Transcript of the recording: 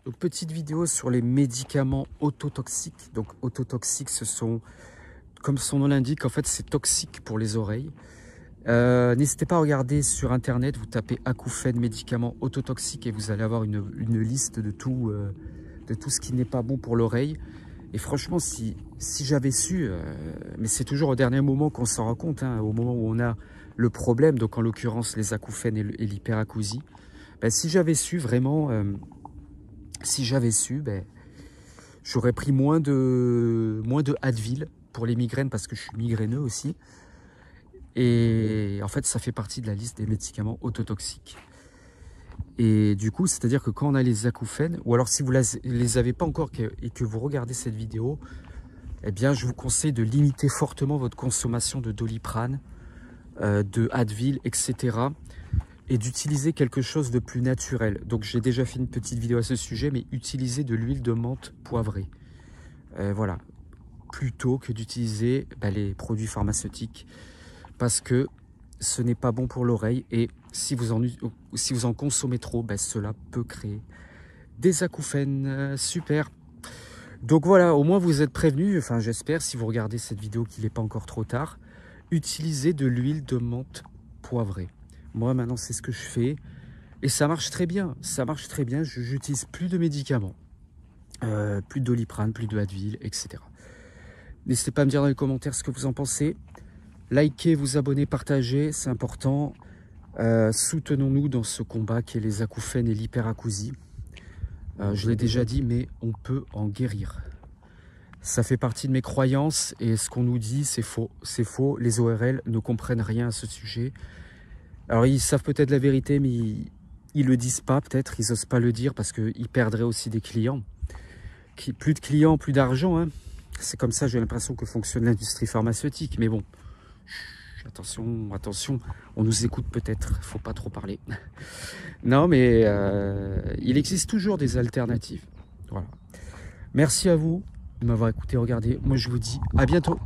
Donc, petite vidéo sur les médicaments ototoxiques. Donc, ototoxiques, ce sont, comme son nom l'indique, en fait, c'est toxique pour les oreilles. N'hésitez pas à regarder sur internet, vous tapez acouphènes médicaments ototoxiques et vous allez avoir une liste de tout ce qui n'est pas bon pour l'oreille. Et franchement, si j'avais su, mais c'est toujours au dernier moment qu'on s'en rend compte, hein, au moment où on a le problème, donc en l'occurrence les acouphènes et l'hyperacousie, ben, si j'avais su vraiment, ben, j'aurais pris moins de Advil pour les migraines parce que je suis migraineux aussi. Et en fait, ça fait partie de la liste des médicaments ototoxiques. Et du coup, c'est-à-dire que quand on a les acouphènes, ou alors si vous les avez pas encore et que vous regardez cette vidéo, eh bien, je vous conseille de limiter fortement votre consommation de Doliprane, de Advil, etc. et d'utiliser quelque chose de plus naturel. Donc, j'ai déjà fait une petite vidéo à ce sujet, mais utilisez de l'huile de menthe poivrée. Voilà, plutôt que d'utiliser les produits pharmaceutiques. Parce que ce n'est pas bon pour l'oreille et si vous en consommez trop, cela peut créer des acouphènes. Super. Donc voilà, au moins vous êtes prévenus, enfin j'espère, si vous regardez cette vidéo qu'il n'est pas encore trop tard, utilisez de l'huile de menthe poivrée. Moi maintenant c'est ce que je fais et ça marche très bien, j'utilise plus de médicaments, plus de Doliprane, plus de Advil, etc. N'hésitez pas à me dire dans les commentaires ce que vous en pensez. Likez, vous abonnez, partagez, c'est important. Soutenons-nous dans ce combat qui est les acouphènes et l'hyperacousie. Je l'ai déjà dit, mais on peut en guérir. Ça fait partie de mes croyances et ce qu'on nous dit, c'est faux. C'est faux, les ORL ne comprennent rien à ce sujet. Alors ils savent peut-être la vérité, mais ils le disent pas peut-être, ils n'osent pas le dire parce qu'ils perdraient aussi des clients. Plus de clients, plus d'argent. Hein. C'est comme ça, j'ai l'impression que fonctionne l'industrie pharmaceutique, mais bon. Attention, on nous écoute peut-être, faut pas trop parler. Non, mais il existe toujours des alternatives. Voilà. Merci à vous de m'avoir écouté, regardé. Moi, je vous dis à bientôt.